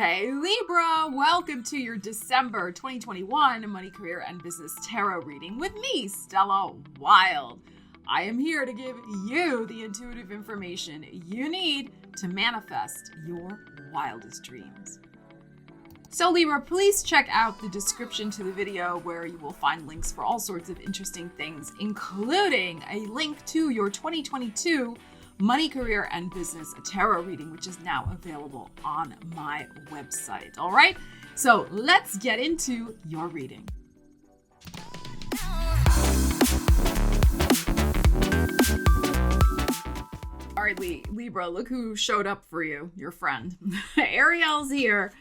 Hey Libra, welcome to your December 2021 Money, Career, and Business Tarot reading with me, Stella Wilde. I am here to give you the intuitive information you need to manifest your wildest dreams. So Libra, please check out the description to the video where you will find links for all sorts of interesting things, including a link to your 2022 Money, Career, and Business Tarot reading, which is now available on my website. All right, so let's get into your reading. All right, Libra, look who showed up for you, your friend. Ariel's here.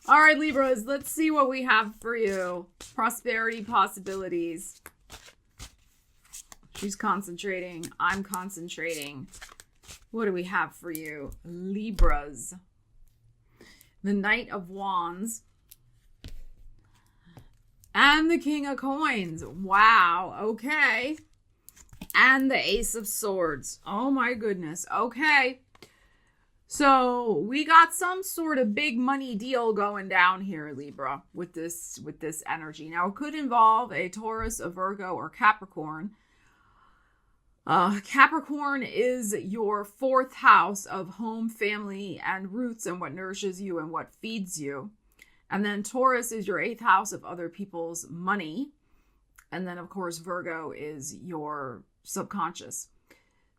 All right, Libras, let's see what we have for you. Prosperity possibilities. She's concentrating. I'm concentrating. What do we have for you, Libras? The Knight of Wands. And the King of Coins. Wow, okay. And the Ace of Swords. Oh my goodness, okay. So we got some sort of big money deal going down here, Libra, with this energy. Now, it could involve a Taurus, a Virgo, or Capricorn. Capricorn is your fourth house of home, family, and roots, and what nourishes you and what feeds you. And then Taurus is your eighth house of other people's money. And then, of course, Virgo is your subconscious.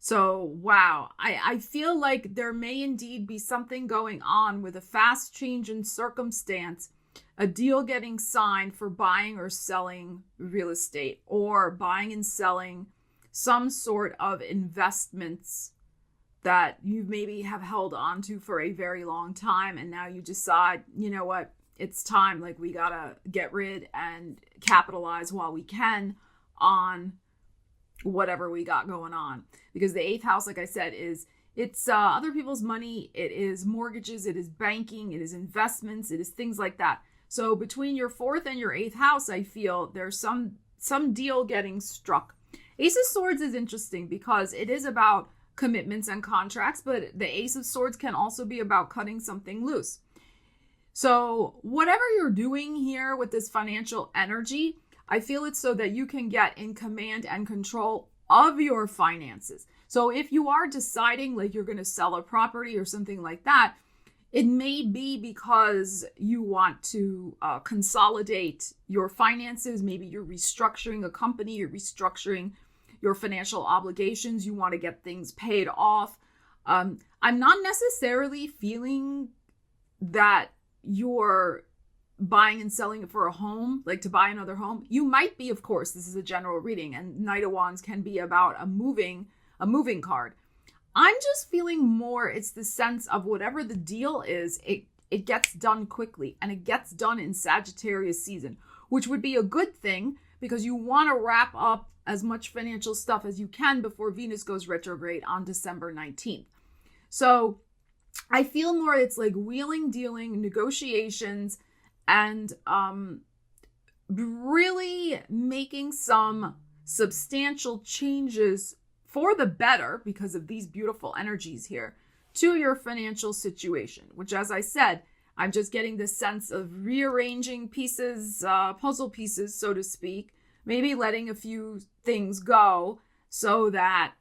So, wow, I feel like there may indeed be something going on with a fast change in circumstance, a deal getting signed for buying or selling real estate, or buying and selling some sort of investments that you maybe have held on to for a very long time. And now you decide, you know what, it's time. Like, we got to get rid and capitalize while we can on whatever we got going on. Because the eighth house, like I said, it's other people's money. It is mortgages. It is banking. It is investments. It is things like that. So between your fourth and your eighth house, I feel there's some deal getting struck. Ace of Swords is interesting because it is about commitments and contracts, but the Ace of Swords can also be about cutting something loose. So whatever you're doing here with this financial energy, I feel it's so that you can get in command and control of your finances. So if you are deciding like you're going to sell a property or something like that, it may be because you want to consolidate your finances. Maybe you're restructuring a company, you're restructuring your financial obligations, you want to get things paid off. I'm not necessarily feeling that you're buying and selling it for a home, like to buy another home. You might be, of course, this is a general reading, and Knight of Wands can be about a moving card. I'm just feeling more, it's the sense of whatever the deal is, it gets done quickly, and it gets done in Sagittarius season, which would be a good thing because you want to wrap up as much financial stuff as you can before Venus goes retrograde on December 19th. So I feel more it's like wheeling, dealing, negotiations, and really making some substantial changes for the better because of these beautiful energies here to your financial situation, which, as I said, I'm just getting this sense of rearranging pieces, puzzle pieces, so to speak, maybe letting a few things go so that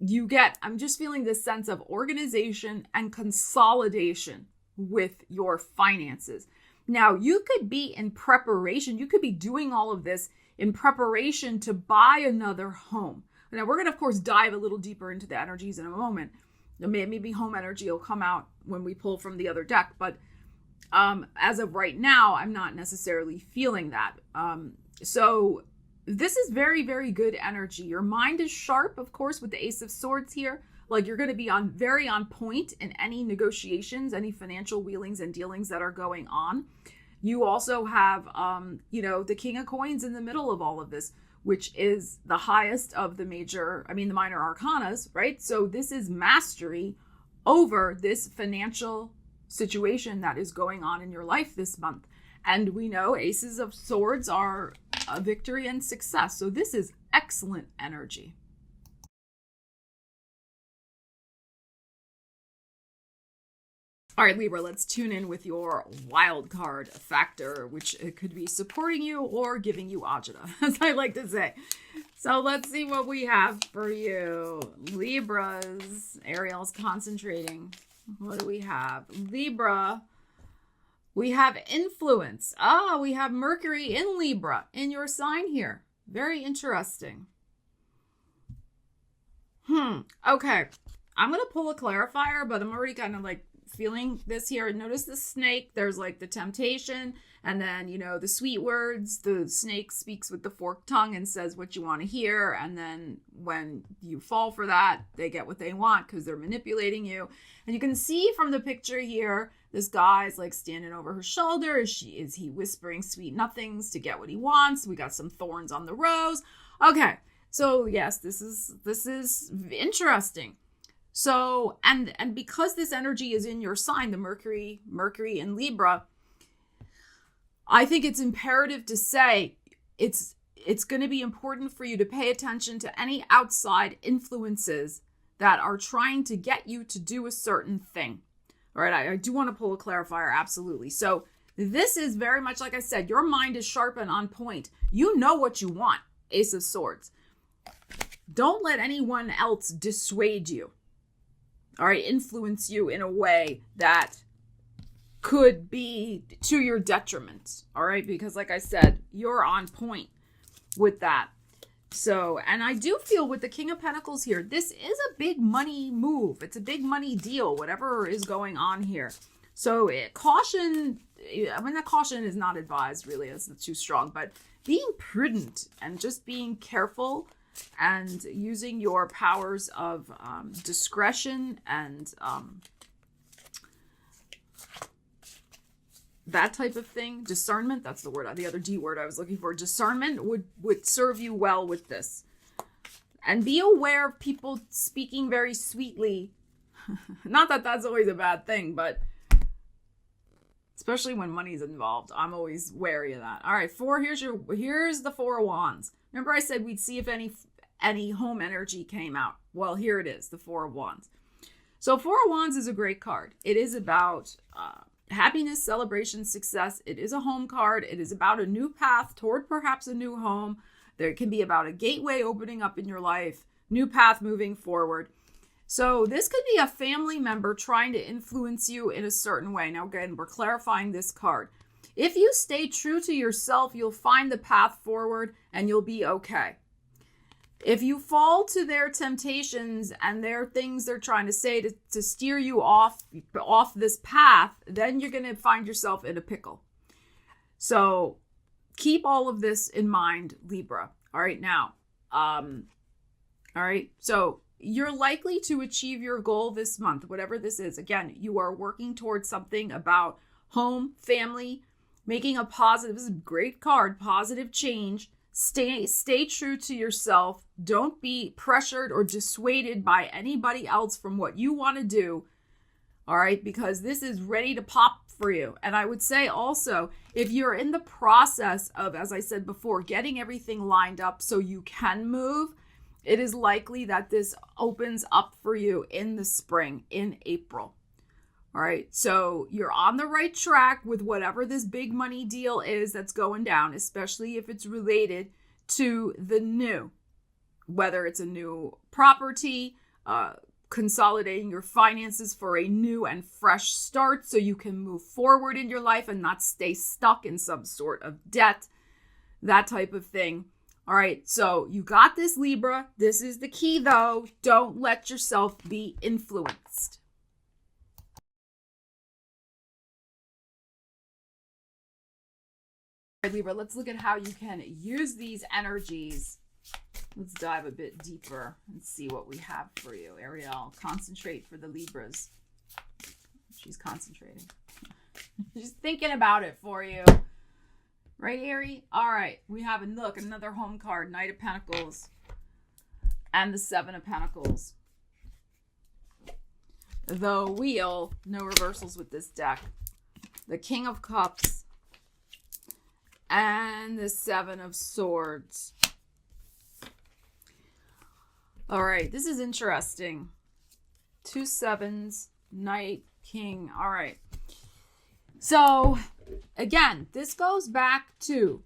I'm just feeling this sense of organization and consolidation with your finances. Now, you could be in preparation. You could be doing all of this in preparation to buy another home. Now, we're going to, of course, dive a little deeper into the energies in a moment. Maybe home energy will come out when we pull from the other deck. But as of right now, I'm not necessarily feeling that. So this is very, very good energy. Your mind is sharp, of course, with the Ace of Swords here. Like, you're going to be very on point in any negotiations, any financial wheelings and dealings that are going on. You also have, the King of Coins in the middle of all of this, which is the highest of the the minor arcanas, right? So this is mastery over this financial situation that is going on in your life this month. And we know Aces of Swords are a victory and success. So this is excellent energy. All right, Libra, let's tune in with your wild card factor, which it could be supporting you or giving you agita, as I like to say. So let's see what we have for you. Libras. Ariel's concentrating. What do we have? Libra. We have influence. We have Mercury in Libra in your sign here. Very interesting. Okay. I'm going to pull a clarifier, but I'm already kind of like feeling this here. Notice the snake. There's like the temptation, and then, you know, the sweet words. The snake speaks with the forked tongue and says what you want to hear. And then when you fall for that, they get what they want because they're manipulating you. And you can see from the picture here, this guy's like standing over her shoulder. Is he whispering sweet nothings to get what he wants? We got some thorns on the rose. Okay. So yes, this is interesting. So, and because this energy is in your sign, the Mercury in Libra, I think it's imperative to say it's going to be important for you to pay attention to any outside influences that are trying to get you to do a certain thing. All right, I do want to pull a clarifier, absolutely. So this is very much, like I said, your mind is sharp and on point. You know what you want, Ace of Swords. Don't let anyone else dissuade you. All right, influence you in a way that could be to your detriment. All right, because like I said, you're on point with that. So, and I do feel with the King of Pentacles here, this is a big money move. It's a big money deal, whatever is going on here. So caution, I mean, the caution is not advised really, it's too strong, but being prudent and just being careful and using your powers of discretion and that type of thing, discernment, that's the word, the other D word I was looking for, discernment would serve you well with this. And be aware of people speaking very sweetly. Not that that's always a bad thing, but especially when money's involved, I'm always wary of that. All right, here's the Four of Wands. Remember I said we'd see if any home energy came out. Well, here it is, the Four of Wands. So Four of Wands is a great card. It is about happiness, celebration, success. It is a home card. It is about a new path toward perhaps a new home. There can be about a gateway opening up in your life, new path moving forward. So this could be a family member trying to influence you in a certain way. Now, again, we're clarifying this card. If you stay true to yourself, you'll find the path forward and you'll be okay. If you fall to their temptations and their things they're trying to say to steer you off this path, then you're going to find yourself in a pickle. So keep all of this in mind, Libra. All right, now, all right, so you're likely to achieve your goal this month, whatever this is. Again, you are working towards something about home, family, making a positive, this is a great card, positive change. Stay true to yourself. Don't be pressured or dissuaded by anybody else from what you want to do. All right, because this is ready to pop for you. And I would say also, if you're in the process of, as I said before, getting everything lined up so you can move, it is likely that this opens up for you in the spring, in April. All right, so you're on the right track with whatever this big money deal is that's going down, especially if it's related to the new, whether it's a new property, consolidating your finances for a new and fresh start so you can move forward in your life and not stay stuck in some sort of debt, that type of thing. All right, so you got this, Libra. This is the key, though. Don't let yourself be influenced. Libra, let's look at how you can use these energies. Let's dive a bit deeper and see what we have for you. Ariel, concentrate for the Libras. She's concentrating. She's thinking about it for you. Right, Ari? All right, we have another home card, Knight of Pentacles and the Seven of Pentacles. The Wheel, no reversals with this deck. The King of Cups and the Seven of Swords. All right, this is interesting. 2 sevens, Knight, King. All right. So again, this goes back to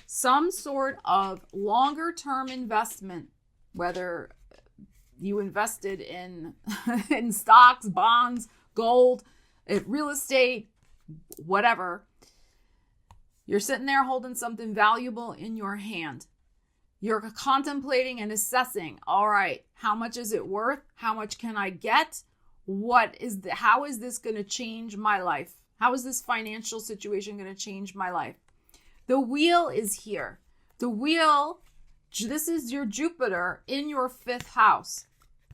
some sort of longer term investment, whether you invested in in stocks, bonds, gold, real estate, whatever. You're sitting there holding something valuable in your hand. You're contemplating and assessing, all right, how much is it worth? How much can I get? How is this going to change my life? How is this financial situation going to change my life? The wheel is here. The wheel, this is your Jupiter in your 5th house.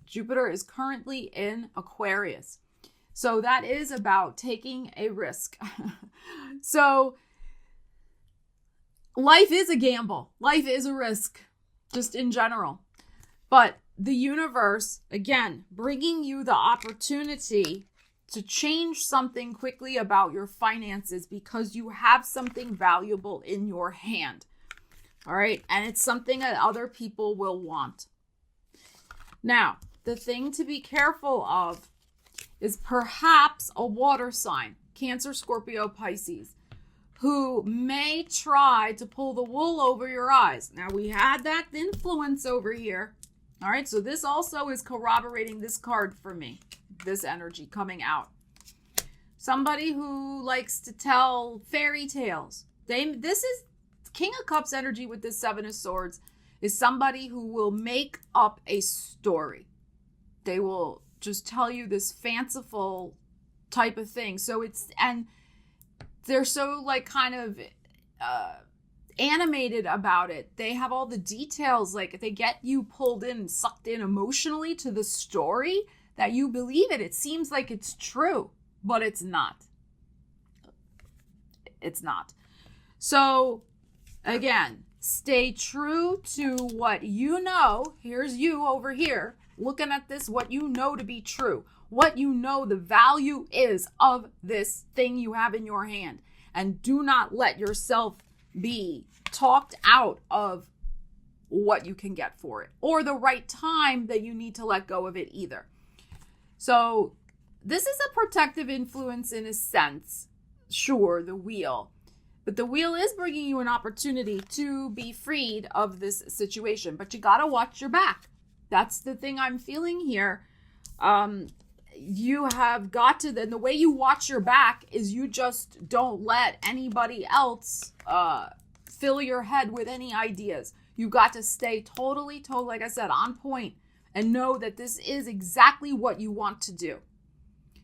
Jupiter is currently in Aquarius. So that is about taking a risk. So life is a gamble. Life is a risk, just in general. But the universe, again, bringing you the opportunity to change something quickly about your finances because you have something valuable in your hand. All right. And it's something that other people will want. Now, the thing to be careful of is perhaps a water sign, Cancer, Scorpio, Pisces, who may try to pull the wool over your eyes. Now, we had that influence over here. All right, so this also is corroborating this card for me, this energy coming out. Somebody who likes to tell fairy tales. This is King of Cups energy with this 7 of Swords, is somebody who will make up a story. They will just tell you this fanciful type of thing. So and they're so like kind of animated about it. They have all the details, like they get you pulled in and sucked in emotionally to the story that you believe it. It seems like it's true, but it's not. It's not. So again, stay true to what you know. Here's you over here looking at this, what you know to be true, what you know the value is of this thing you have in your hand. And do not let yourself be talked out of what you can get for it or the right time that you need to let go of it either. So this is a protective influence in a sense. Sure, the wheel. But the wheel is bringing you an opportunity to be freed of this situation. But you got to watch your back. That's the thing I'm feeling here. You have got to, and the way you watch your back is you just don't let anybody else fill your head with any ideas. You've got to stay totally, like I said, on point and know that this is exactly what you want to do.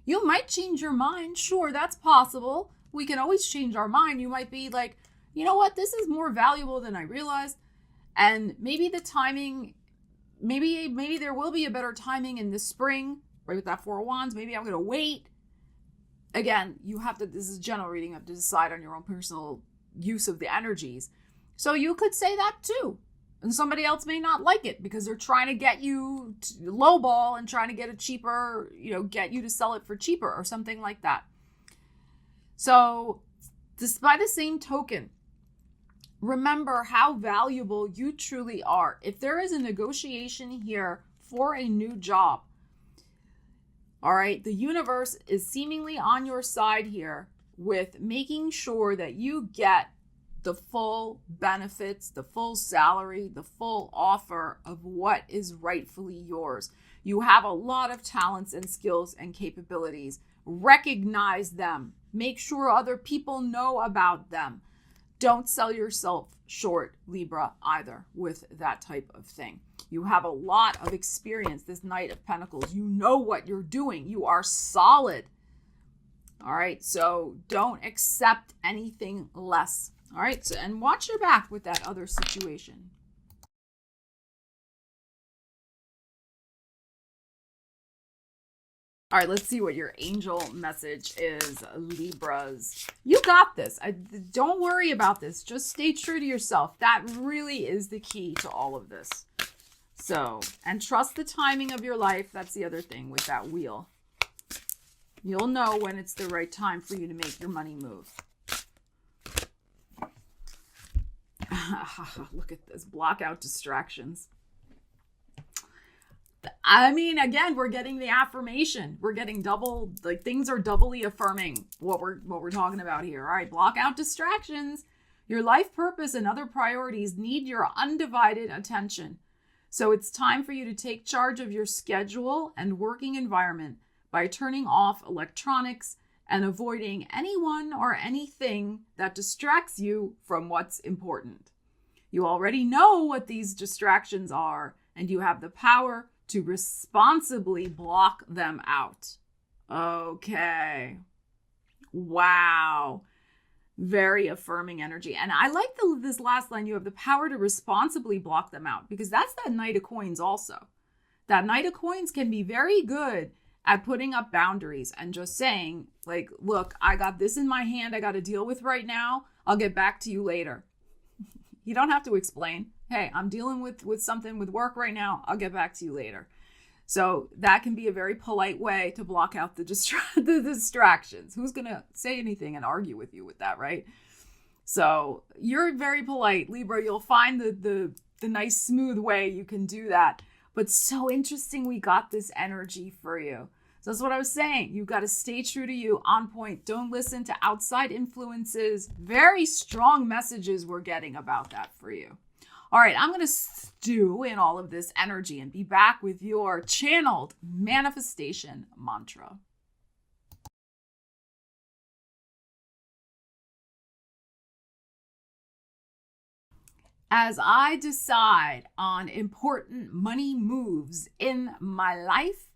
You might change your mind. Sure, that's possible. We can always change our mind. You might be like, you know what? This is more valuable than I realized. And maybe the timing, maybe there will be a better timing in the spring, right? With that 4 of Wands, maybe I'm going to wait. Again, you have to, this is general reading, you have to decide on your own personal use of the energies. So you could say that too. And somebody else may not like it because they're trying to get you to lowball and trying to get it cheaper, get you to sell it for cheaper or something like that. So this, by the same token, remember how valuable you truly are. If there is a negotiation here for a new job, all right, the universe is seemingly on your side here with making sure that you get the full benefits, the full salary, the full offer of what is rightfully yours. You have a lot of talents and skills and capabilities. Recognize them. Make sure other people know about them. Don't sell yourself short, Libra, either with that type of thing. You have a lot of experience, this Knight of Pentacles. You know what you're doing. You are solid. All right, so don't accept anything less. All right, so and watch your back with that other situation. All right, let's see what your angel message is, Libras. You got this. Don't worry about this. Just stay true to yourself. That really is the key to all of this. So, and trust the timing of your life. That's the other thing with that wheel. You'll know when it's the right time for you to make your money move. Look at this. Block out distractions. I mean, again, we're getting the affirmation. We're getting double, like things are doubly affirming what we're talking about here. All right, block out distractions. Your life purpose and other priorities need your undivided attention. So it's time for you to take charge of your schedule and working environment by turning off electronics and avoiding anyone or anything that distracts you from what's important. You already know what these distractions are, and you have the power to responsibly block them out. Okay. Wow. Very affirming energy. And I like this last line, you have the power to responsibly block them out, because that's that Knight of Coins also. That Knight of Coins can be very good at putting up boundaries and just saying, like, look, I got this in my hand I got to deal with right now. I'll get back to you later. You don't have to explain. Hey, I'm dealing with something with work right now. I'll get back to you later. So that can be a very polite way to block out the distractions. Who's going to say anything and argue with you with that, right? So you're very polite, Libra. You'll find the nice, smooth way you can do that. But so interesting we got this energy for you. So that's what I was saying. You've got to stay true to you, on point. Don't listen to outside influences. Very strong messages we're getting about that for you. All right, I'm going to stew in all of this energy and be back with your channeled manifestation mantra. As I decide on important money moves in my life,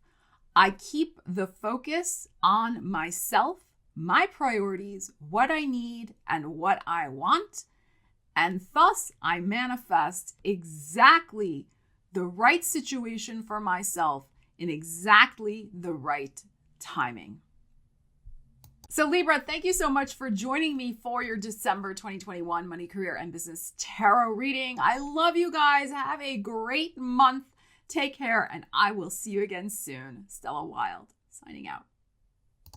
I keep the focus on myself, my priorities, what I need, and what I want. And thus, I manifest exactly the right situation for myself in exactly the right timing. So Libra, thank you so much for joining me for your December 2021 Money, Career, and Business Tarot reading. I love you guys. Have a great month. Take care, and I will see you again soon. Stella Wilde, signing out.